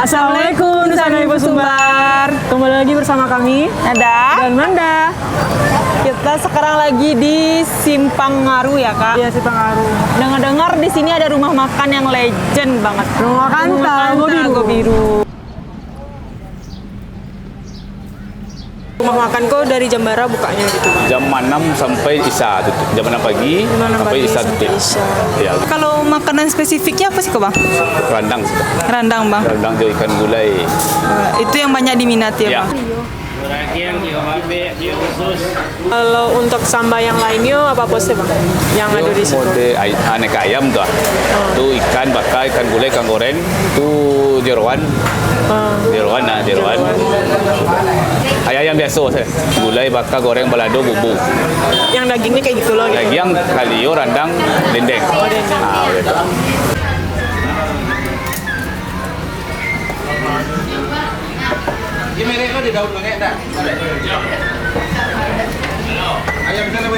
Assalamualaikum Nusantara Ibu Sumbar. Kembali lagi bersama kami Nada dan Manda. Kita sekarang lagi di Simpang Ngaru ya kak. Iya, Simpang Ngaru. Dengar-dengar di sini ada rumah makan yang legend banget. Rumah makan Telago Biru. Biru. Rumah makan kok dari jam berapa bukanya gitu? Jam 6 sampai Isya tutup. Jam 6 pagi sampai Isya tutup. Ya, Kalau makanan spesifiknya apa sih kok bang? rendang. Rendang bang. Rendang juga ikan gulai. Itu yang banyak diminati ya Ya. bang. Kalau untuk sambal yang lainnya apa posnya bang? Yang ada di situ? Mode aneka ayam tuh. Itu ikan bakar, ikan gulai, ikan goreng. Itu jeroan. Jeroan. Ayam biasa saya. Gulai, bakar, goreng, balado, bumbu. Yang dagingnya kayak gitu loh. Gitu. Lagi yang kalio, rendang, dendeng. Nah, gitu. Ini mereka di daun pakai enggak? Ayam sana, Bu.